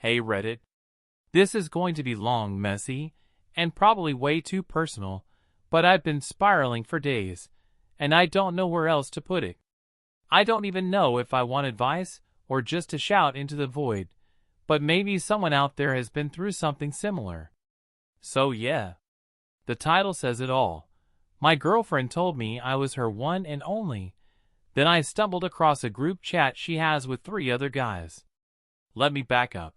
Hey Reddit. This is going to be long, messy, and probably way too personal, but I've been spiraling for days, and I don't know where else to put it. I don't even know if I want advice or just to shout into the void, but maybe someone out there has been through something similar. So yeah, the title says it all. My girlfriend told me I was her one and only. Then I stumbled across a group chat she has with 3 other guys. Let me back up.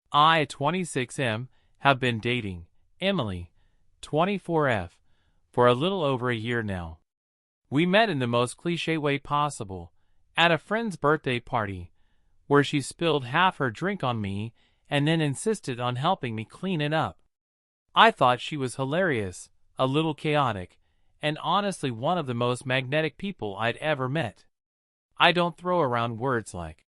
I, 26M, have been dating Emily, 24F, for a little over a year now. We met in the most cliché way possible, at a friend's birthday party, where she spilled half her drink on me and then insisted on helping me clean it up. I thought she was hilarious, a little chaotic, and honestly one of the most magnetic people I'd ever met. I don't throw around words like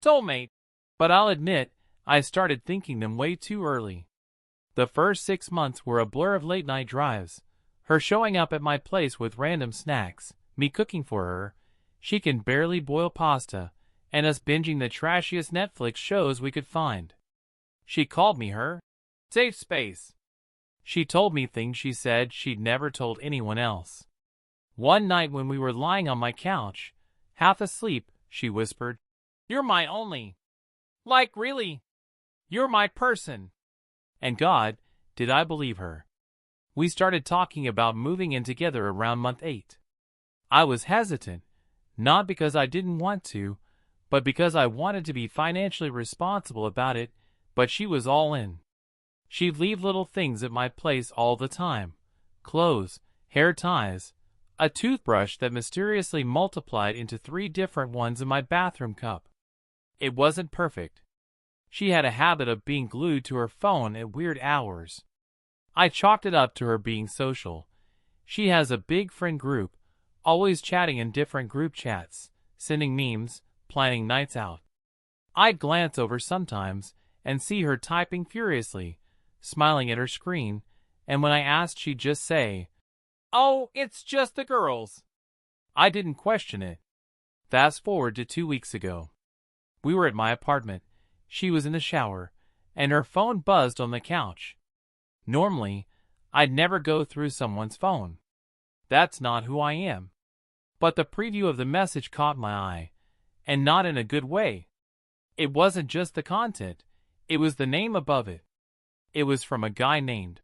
soulmate, but I'll admit I started thinking them way too early. The first 6 months were a blur of late-night drives, her showing up at my place with random snacks, me cooking for her, she can barely boil pasta, and us binging the trashiest Netflix shows we could find. She called me her safe space. She told me things she said she'd never told anyone else. One night when we were lying on my couch, half asleep, she whispered, "You're my only. Like really. You're my person." And God, did I believe her. We started talking about moving in together around month 8. I was hesitant, not because I didn't want to, but because I wanted to be financially responsible about it, but she was all in. She'd leave little things at my place all the time. Clothes, hair ties, a toothbrush that mysteriously multiplied into 3 different ones in my bathroom cup. It wasn't perfect. She had a habit of being glued to her phone at weird hours. I chalked it up to her being social. She has a big friend group, always chatting in different group chats, sending memes, planning nights out. I'd glance over sometimes and see her typing furiously, smiling at her screen, and when I asked she'd just say, "Oh, it's just the girls." I didn't question it. Fast forward to 2 weeks ago. We were at my apartment. She was in the shower, and her phone buzzed on the couch. Normally, I'd never go through someone's phone. That's not who I am. But the preview of the message caught my eye, and not in a good way. It wasn't just the content, it was the name above it. It was from a guy named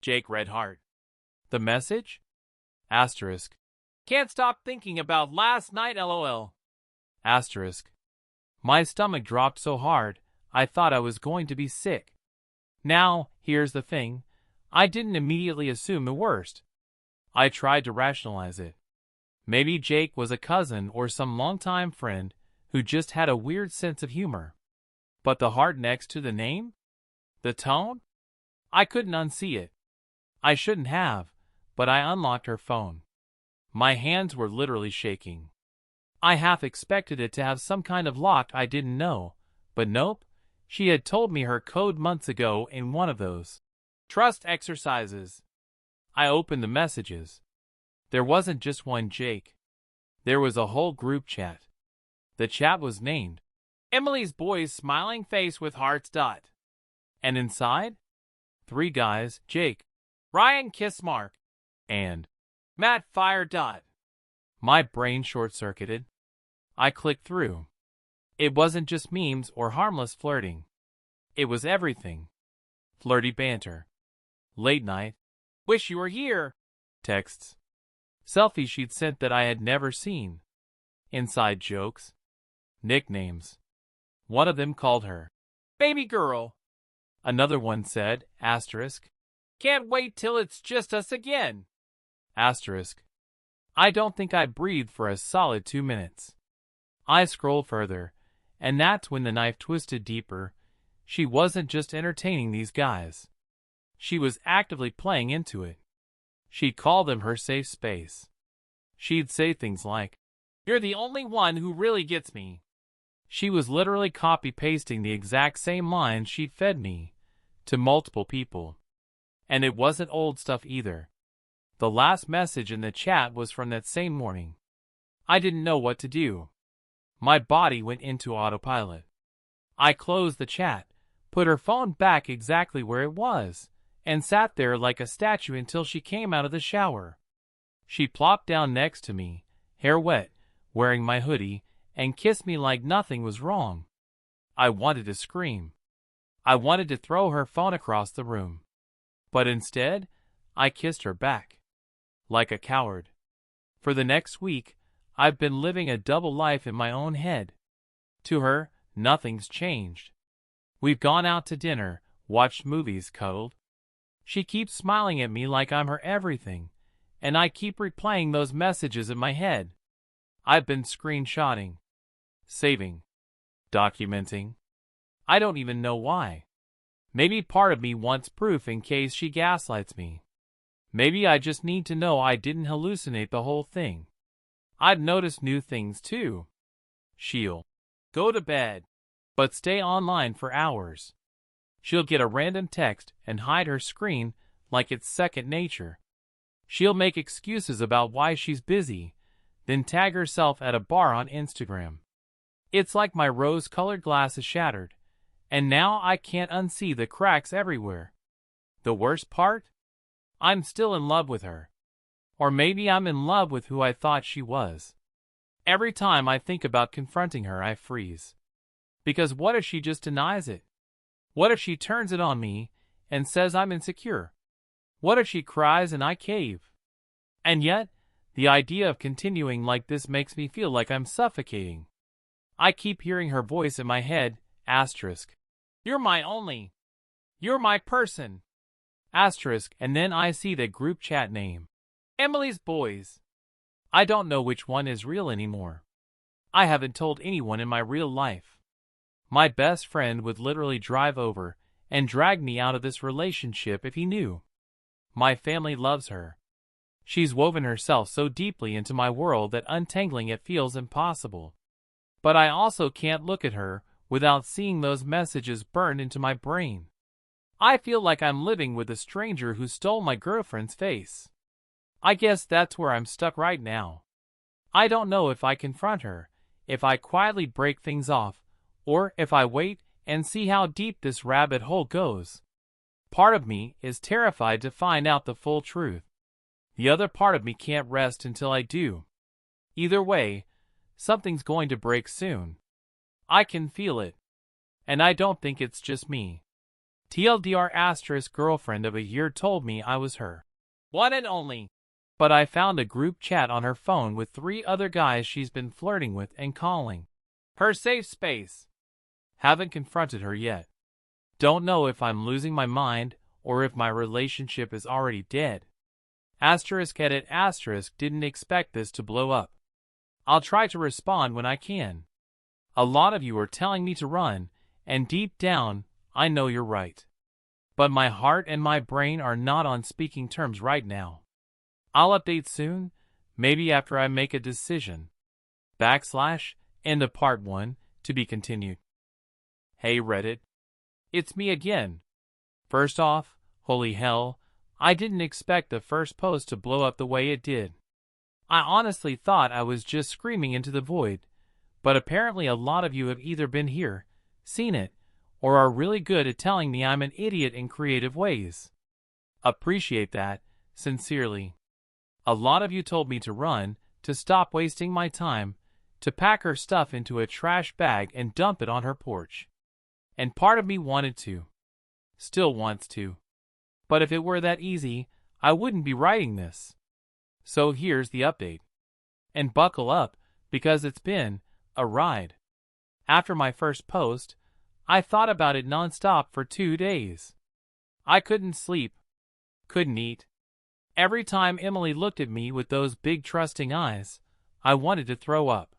Jake Redheart. The message? Asterisk. Can't stop thinking about last night, lol. Asterisk. My stomach dropped so hard, I thought I was going to be sick. Now, here's the thing. I didn't immediately assume the worst. I tried to rationalize it. Maybe Jake was a cousin or some longtime friend who just had a weird sense of humor. But the heart next to the name? The tone? I couldn't unsee it. I shouldn't have, but I unlocked her phone. My hands were literally shaking. I half expected it to have some kind of lock I didn't know, but nope, she had told me her code months ago in one of those trust exercises. I opened the messages. There wasn't just one Jake. There was a whole group chat. The chat was named Emily's Boys Smiling Face with Hearts. And inside? 3 guys, Jake, Ryan Kissmark, and Matt Fire. My brain short-circuited. I clicked through. It wasn't just memes or harmless flirting. It was everything. Flirty banter. Late night. Wish you were here. Texts. Selfies she'd sent that I had never seen. Inside jokes. Nicknames. One of them called her Baby Girl. Another one said, asterisk, can't wait till it's just us again. Asterisk. I don't think I breathed for a solid 2 minutes. I scrolled further, and that's when the knife twisted deeper. She wasn't just entertaining these guys. She was actively playing into it. She'd call them her safe space. She'd say things like, "You're the only one who really gets me." She was literally copy-pasting the exact same lines she'd fed me, to multiple people. And it wasn't old stuff either. The last message in the chat was from that same morning. I didn't know what to do. My body went into autopilot. I closed the chat, put her phone back exactly where it was, and sat there like a statue until she came out of the shower. She plopped down next to me, hair wet, wearing my hoodie, and kissed me like nothing was wrong. I wanted to scream. I wanted to throw her phone across the room. But instead, I kissed her back. Like a coward. For the next week, I've been living a double life in my own head. To her, nothing's changed. We've gone out to dinner, watched movies, cuddled. She keeps smiling at me like I'm her everything, and I keep replaying those messages in my head. I've been screenshotting, saving, documenting. I don't even know why. Maybe part of me wants proof in case she gaslights me. Maybe I just need to know I didn't hallucinate the whole thing. I've noticed new things too. She'll go to bed, but stay online for hours. She'll get a random text and hide her screen like it's second nature. She'll make excuses about why she's busy, then tag herself at a bar on Instagram. It's like my rose-colored glass is shattered, and now I can't unsee the cracks everywhere. The worst part? I'm still in love with her. Or maybe I'm in love with who I thought she was. Every time I think about confronting her, I freeze. Because what if she just denies it? What if she turns it on me and says I'm insecure? What if she cries and I cave? And yet, the idea of continuing like this makes me feel like I'm suffocating. I keep hearing her voice in my head, asterisk. You're my only. You're my person. Asterisk, and then I see the group chat name. Emily's Boys. I don't know which one is real anymore. I haven't told anyone in my real life. My best friend would literally drive over and drag me out of this relationship if he knew. My family loves her. She's woven herself so deeply into my world that untangling it feels impossible. But I also can't look at her without seeing those messages burned into my brain. I feel like I'm living with a stranger who stole my girlfriend's face. I guess that's where I'm stuck right now. I don't know if I confront her, if I quietly break things off, or if I wait and see how deep this rabbit hole goes. Part of me is terrified to find out the full truth. The other part of me can't rest until I do. Either way, something's going to break soon. I can feel it. And I don't think it's just me. TLDR asterisk girlfriend of a year told me I was her one and only. But I found a group chat on her phone with 3 other guys she's been flirting with and calling her safe space. Haven't confronted her yet. Don't know if I'm losing my mind or if my relationship is already dead. Asterisk edit asterisk didn't expect this to blow up. I'll try to respond when I can. A lot of you are telling me to run, and deep down, I know you're right. But my heart and my brain are not on speaking terms right now. I'll update soon, maybe after I make a decision. / end of part 1, to be continued. Hey Reddit. It's me again. First off, holy hell, I didn't expect the first post to blow up the way it did. I honestly thought I was just screaming into the void, but apparently a lot of you have either been here, seen it, or are really good at telling me I'm an idiot in creative ways. Appreciate that, sincerely. A lot of you told me to run, to stop wasting my time, to pack her stuff into a trash bag and dump it on her porch. And part of me wanted to. Still wants to. But if it were that easy, I wouldn't be writing this. So here's the update. And buckle up, because it's been a ride. After my first post, I thought about it nonstop for 2 days. I couldn't sleep. Couldn't eat. Every time Emily looked at me with those big trusting eyes, I wanted to throw up.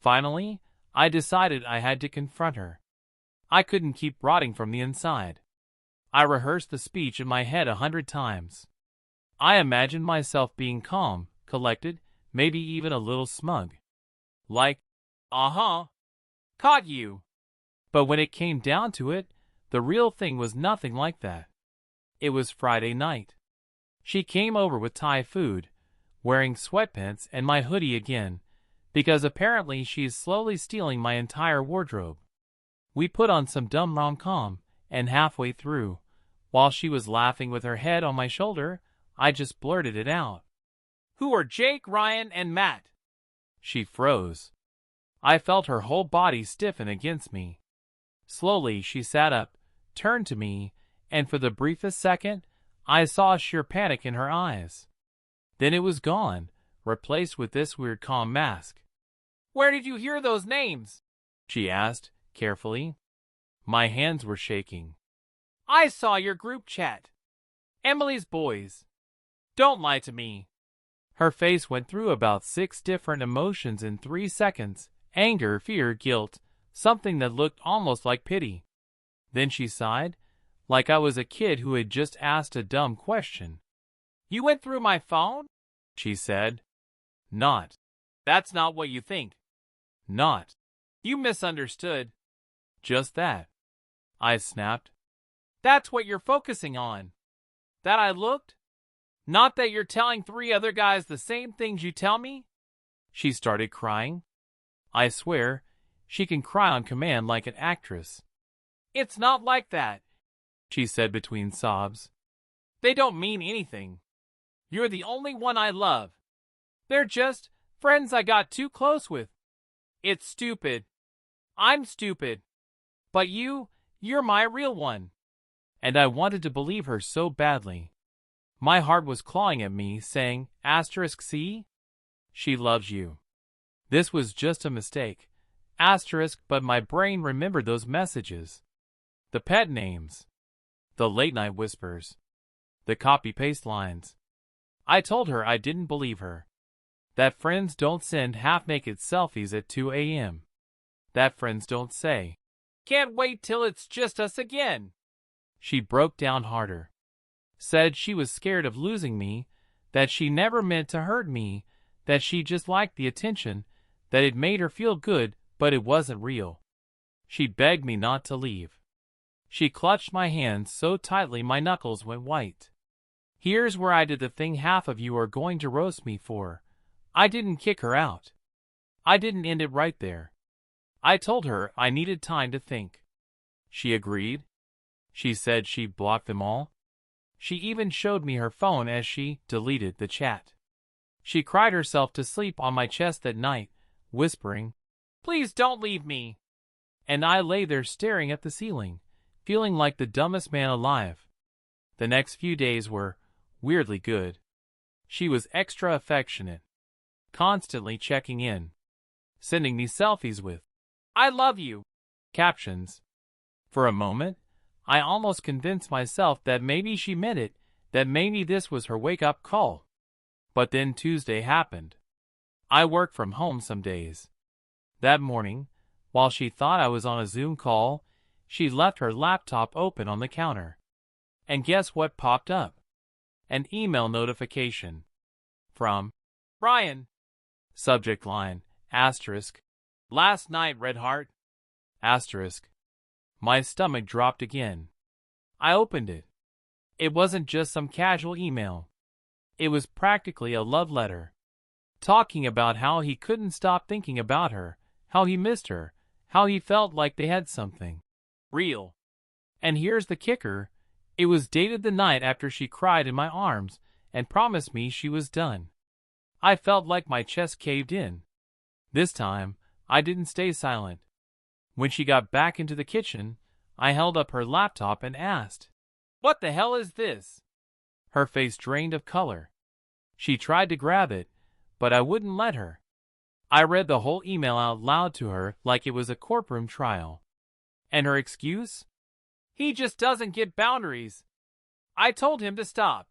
Finally, I decided I had to confront her. I couldn't keep rotting from the inside. I rehearsed the speech in my head 100 times. I imagined myself being calm, collected, maybe even a little smug. Like, caught you. But when it came down to it, the real thing was nothing like that. It was Friday night. She came over with Thai food, wearing sweatpants and my hoodie again, because apparently she's slowly stealing my entire wardrobe. We put on some dumb rom-com, and halfway through, while she was laughing with her head on my shoulder, I just blurted it out. "Who are Jake, Ryan, and Matt?" She froze. I felt her whole body stiffen against me. Slowly, she sat up, turned to me, and for the briefest second, I saw sheer panic in her eyes. Then it was gone, replaced with this weird calm mask. "Where did you hear those names?" she asked, carefully. My hands were shaking. "I saw your group chat. Emily's boys. Don't lie to me." Her face went through about 6 different emotions in 3 seconds. Anger, fear, guilt, something that looked almost like pity. Then she sighed, like I was a kid who had just asked a dumb question. "You went through my phone?" she said. "Not. That's not what you think." "Not. You misunderstood." "Just that," I snapped. "That's what you're focusing on. That I looked? Not that you're telling 3 other guys the same things you tell me?" She started crying. I swear, she can cry on command like an actress. "It's not like that," she said between sobs. "They don't mean anything. You're the only one I love. They're just friends I got too close with. It's stupid. I'm stupid. But you're my real one." And I wanted to believe her so badly. My heart was clawing at me, saying, "See? She loves you. This was just a mistake. But my brain remembered those messages. The pet names. The late-night whispers. The copy-paste lines. I told her I didn't believe her. That friends don't send half-naked selfies at 2 a.m. That friends don't say, "Can't wait till it's just us again." She broke down harder. Said she was scared of losing me, that she never meant to hurt me, that she just liked the attention, that it made her feel good, but it wasn't real. She begged me not to leave. She clutched my hands so tightly my knuckles went white. Here's where I did the thing half of you are going to roast me for. I didn't kick her out. I didn't end it right there. I told her I needed time to think. She agreed. She said she'd block them all. She even showed me her phone as she deleted the chat. She cried herself to sleep on my chest that night, whispering, "Please don't leave me." And I lay there staring at the ceiling, feeling like the dumbest man alive. The next few days were weirdly good. She was extra affectionate, constantly checking in, sending me selfies with, "I love you" captions. For a moment, I almost convinced myself that maybe she meant it, that maybe this was her wake-up call. But then Tuesday happened. I work from home some days. That morning, while she thought I was on a Zoom call, she left her laptop open on the counter. And guess what popped up? An email notification. From Ryan. Subject line, asterisk. "Last night, Red Heart." Asterisk. My stomach dropped again. I opened it. It wasn't just some casual email. It was practically a love letter. Talking about how he couldn't stop thinking about her, how he missed her, how he felt like they had something real. And here's the kicker. It was dated the night after she cried in my arms and promised me she was done. I felt like my chest caved in. This time, I didn't stay silent. When she got back into the kitchen, I held up her laptop and asked, "What the hell is this?" Her face drained of color. She tried to grab it, but I wouldn't let her. I read the whole email out loud to her like it was a courtroom trial. And her excuse? "He just doesn't get boundaries. I told him to stop.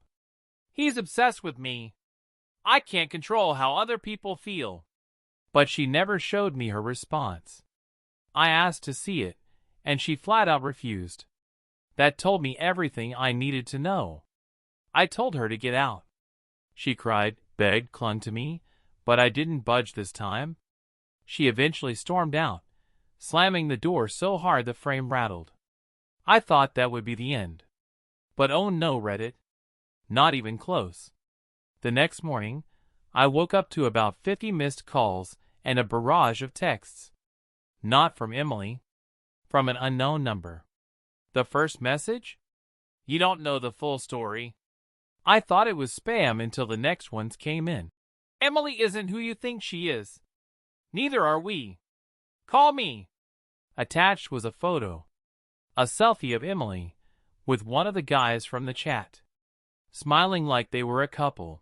He's obsessed with me. I can't control how other people feel." But she never showed me her response. I asked to see it, and she flat out refused. That told me everything I needed to know. I told her to get out. She cried, begged, clung to me, but I didn't budge this time. She eventually stormed out, slamming the door so hard the frame rattled. I thought that would be the end. But oh no, Reddit. Not even close. The next morning, I woke up to about 50 missed calls and a barrage of texts. Not from Emily. From an unknown number. The first message? You don't know the full story. I thought it was spam until the next ones came in. Emily isn't who you think she is. Neither are we. Call me. Attached was a photo. A selfie of Emily, with one of the guys from the chat, smiling like they were a couple.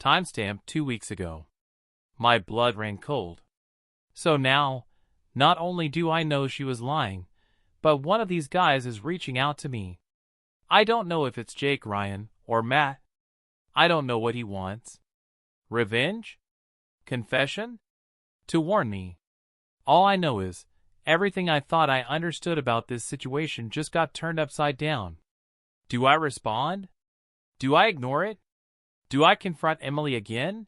Timestamp 2 weeks ago. My blood ran cold. So now, not only do I know she was lying, but one of these guys is reaching out to me. I don't know if it's Jake Ryan or Matt. I don't know what he wants. Revenge? Confession? To warn me. All I know is, everything I thought I understood about this situation just got turned upside down. Do I respond? Do I ignore it? Do I confront Emily again?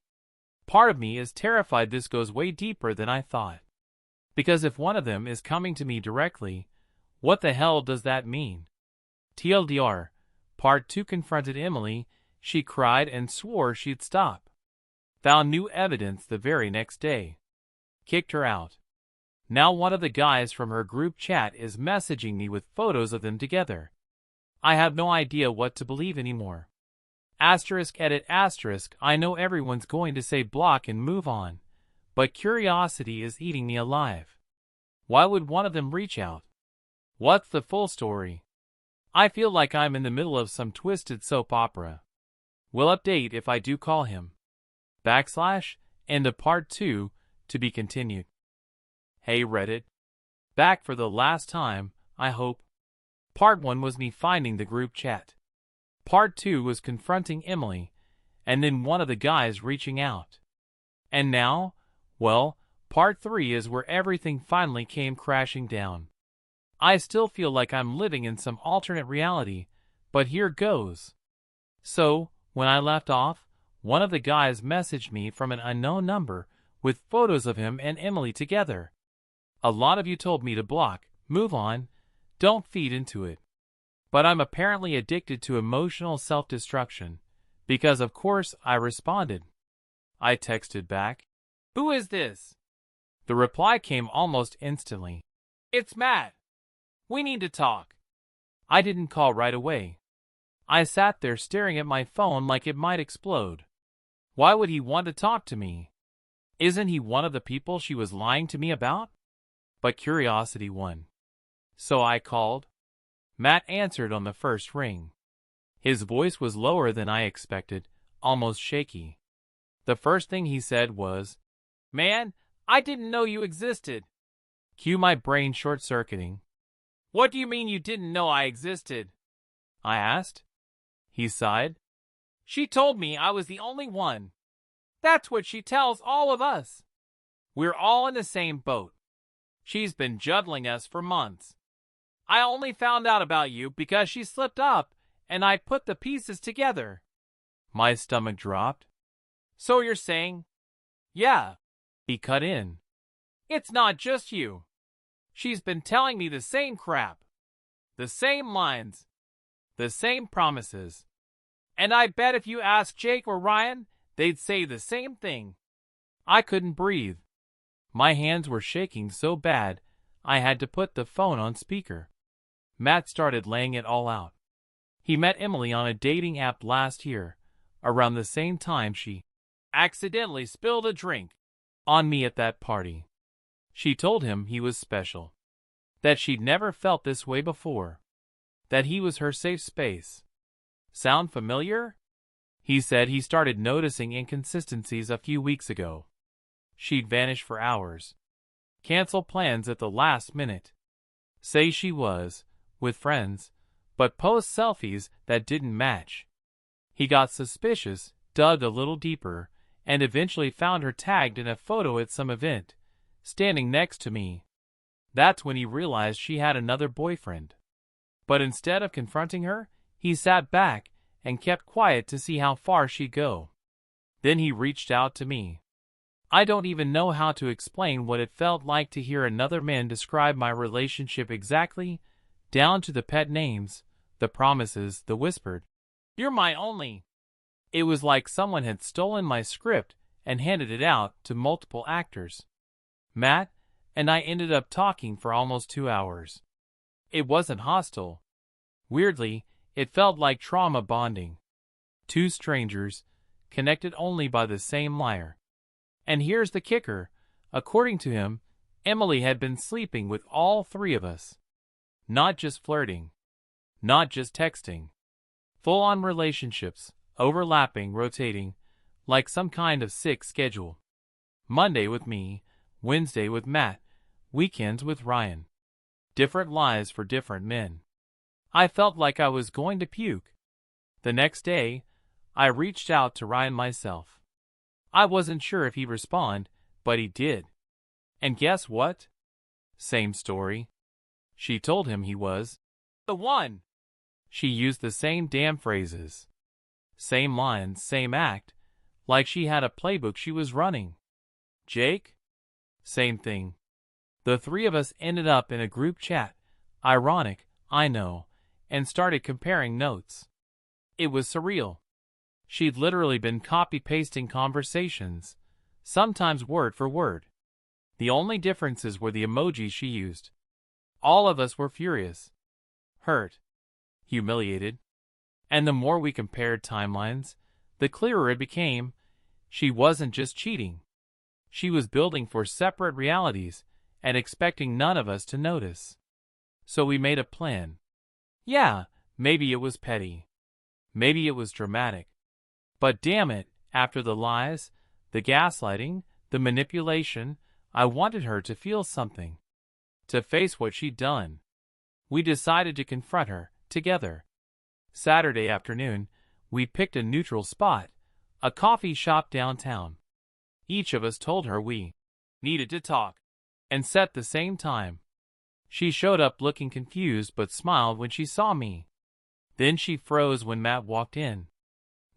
Part of me is terrified this goes way deeper than I thought. Because if one of them is coming to me directly, what the hell does that mean? TLDR, Part 2 confronted Emily, she cried and swore she'd stop. Found new evidence the very next day. Kicked her out. Now one of the guys from her group chat is messaging me with photos of them together. I have no idea what to believe anymore. Edit asterisk, I know everyone's going to say block and move on, but curiosity is eating me alive. Why would one of them reach out? What's the full story? I feel like I'm in the middle of some twisted soap opera. Will update if I do call him. End of Part 2, to be continued. Hey Reddit. Back for the last time, I hope. Part 1 was me finding the group chat. Part 2 was confronting Emily, and then one of the guys reaching out. And now, well, Part 3 is where everything finally came crashing down. I still feel like I'm living in some alternate reality, but here goes. So, when I left off, one of the guys messaged me from an unknown number with photos of him and Emily together. A lot of you told me to block, move on, don't feed into it. But I'm apparently addicted to emotional self-destruction, because of course I responded. I texted back, "Who is this?" The reply came almost instantly. "It's Matt. We need to talk." I didn't call right away. I sat there staring at my phone like it might explode. Why would he want to talk to me? Isn't he one of the people she was lying to me about? But curiosity won. So I called. Matt answered on the first ring. His voice was lower than I expected, almost shaky. The first thing he said was, "Man, I didn't know you existed." Cue my brain short-circuiting. "What do you mean you didn't know I existed?" I asked. He sighed. "She told me I was the only one. That's what she tells all of us. We're all in the same boat. She's been juggling us for months. I only found out about you because she slipped up and I put the pieces together." My stomach dropped. "So you're saying?" "Yeah." He cut in. "It's not just you. She's been telling me the same crap. The same lines. The same promises. And I bet if you asked Jake or Ryan, they'd say the same thing." I couldn't breathe. My hands were shaking so bad, I had to put the phone on speaker. Matt started laying it all out. He met Emily on a dating app last year, around the same time she accidentally spilled a drink on me at that party. She told him he was special, that she'd never felt this way before, that he was her safe space. Sound familiar? He said he started noticing inconsistencies a few weeks ago. She'd vanish for hours, cancel plans at the last minute, say she was with friends, but post selfies that didn't match. He got suspicious, dug a little deeper, and eventually found her tagged in a photo at some event, standing next to me. That's when he realized she had another boyfriend. But instead of confronting her, he sat back and kept quiet to see how far she'd go. Then he reached out to me. I don't even know how to explain what it felt like to hear another man describe my relationship exactly, down to the pet names, the promises, the whispered, "You're my only." It was like someone had stolen my script and handed it out to multiple actors. Matt and I ended up talking for almost 2 hours. It wasn't hostile, Weirdly, it felt like trauma bonding. Two strangers, connected only by the same liar. And here's the kicker. According to him, Emily had been sleeping with all three of us. Not just flirting. Not just texting. Full-on relationships, overlapping, rotating, like some kind of sick schedule. Monday with me, Wednesday with Matt, weekends with Ryan. Different lives for different men. I felt like I was going to puke. The next day, I reached out to Ryan myself. I wasn't sure if he'd respond, but he did. And guess what? Same story. She told him he was the one. She used the same damn phrases. Same lines, same act, like she had a playbook she was running. Jake? Same thing. The three of us ended up in a group chat. Ironic, I know, and started comparing notes. It was surreal. She'd literally been copy-pasting conversations, sometimes word for word. The only differences were the emojis she used. All of us were furious, hurt, humiliated. And the more we compared timelines, the clearer it became. She wasn't just cheating. She was building for separate realities and expecting none of us to notice. So we made a plan. Yeah, maybe it was petty. Maybe it was dramatic. But damn it, after the lies, the gaslighting, the manipulation, I wanted her to feel something. To face what she'd done. We decided to confront her, together. Saturday afternoon, we picked a neutral spot, a coffee shop downtown. Each of us told her we needed to talk, and set the same time. She showed up looking confused but smiled when she saw me. Then she froze when Matt walked in.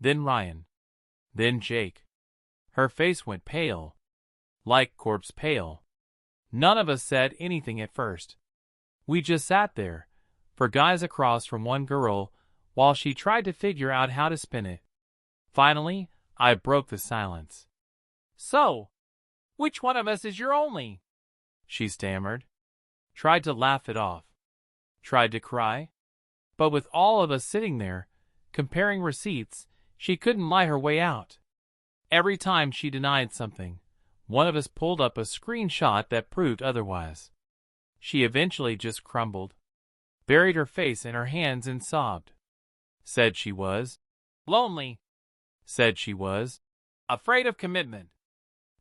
Then Ryan. Then Jake. Her face went pale. Like corpse pale. None of us said anything at first. We just sat there, for guys across from one girl, while she tried to figure out how to spin it. Finally, I broke the silence. So, which one of us is your only? She stammered. Tried to laugh it off. Tried to cry. But with all of us sitting there, comparing receipts, she couldn't lie her way out. Every time she denied something, one of us pulled up a screenshot that proved otherwise. She eventually just crumbled, buried her face in her hands and sobbed. Said she was lonely. Said she was afraid of commitment.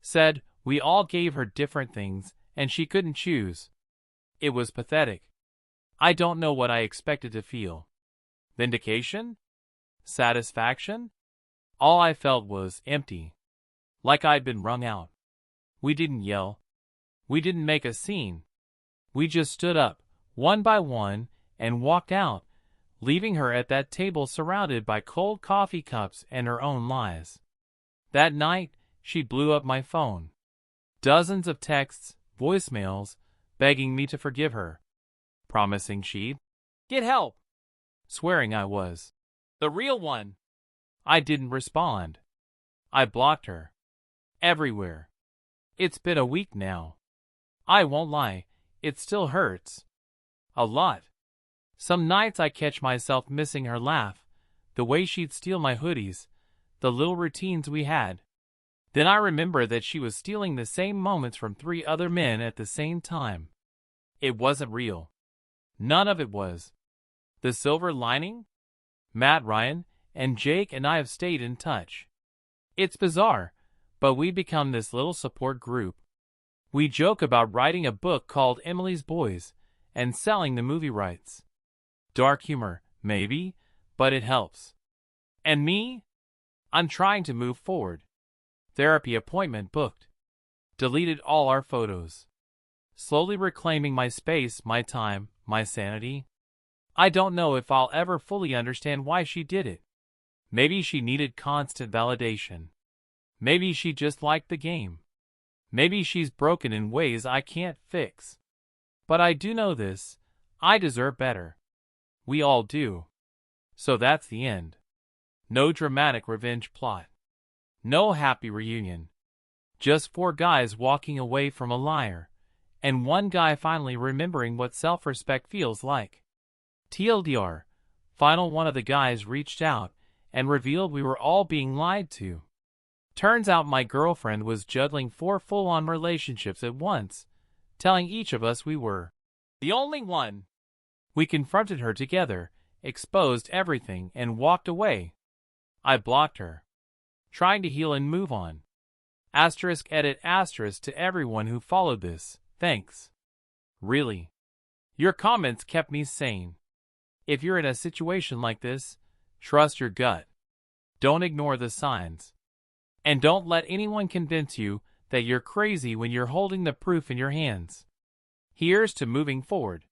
Said we all gave her different things and she couldn't choose. It was pathetic. I don't know what I expected to feel. Vindication? Satisfaction? All I felt was empty. Like I'd been wrung out. We didn't yell. We didn't make a scene. We just stood up, one by one, and walked out, leaving her at that table surrounded by cold coffee cups and her own lies. That night, she blew up my phone. Dozens of texts, voicemails, begging me to forgive her. Promising she'd get help. Swearing I was the real one. I didn't respond. I blocked her. Everywhere. It's been a week now. I won't lie, it still hurts. A lot. Some nights I catch myself missing her laugh, the way she'd steal my hoodies, the little routines we had. Then I remember that she was stealing the same moments from 3 other men at the same time. It wasn't real. None of it was. The silver lining? Matt, Ryan, and Jake and I have stayed in touch. It's bizarre, but we become this little support group. We joke about writing a book called Emily's Boys and selling the movie rights. Dark humor, maybe, but it helps. And me? I'm trying to move forward. Therapy appointment booked. Deleted all our photos. Slowly reclaiming my space, my time, my sanity. I don't know if I'll ever fully understand why she did it. Maybe she needed constant validation. Maybe she just liked the game. Maybe she's broken in ways I can't fix. But I do know this, I deserve better. We all do. So that's the end. No dramatic revenge plot. No happy reunion. Just 4 guys walking away from a liar, and one guy finally remembering what self-respect feels like. TLDR, final one of the guys reached out and revealed we were all being lied to. Turns out my girlfriend was juggling 4 full-on relationships at once, telling each of us we were the only one. We confronted her together, exposed everything, and walked away. I blocked her, trying to heal and move on. Edit to everyone who followed this, thanks. Really. Your comments kept me sane. If you're in a situation like this, trust your gut. Don't ignore the signs. And don't let anyone convince you that you're crazy when you're holding the proof in your hands. Here's to moving forward.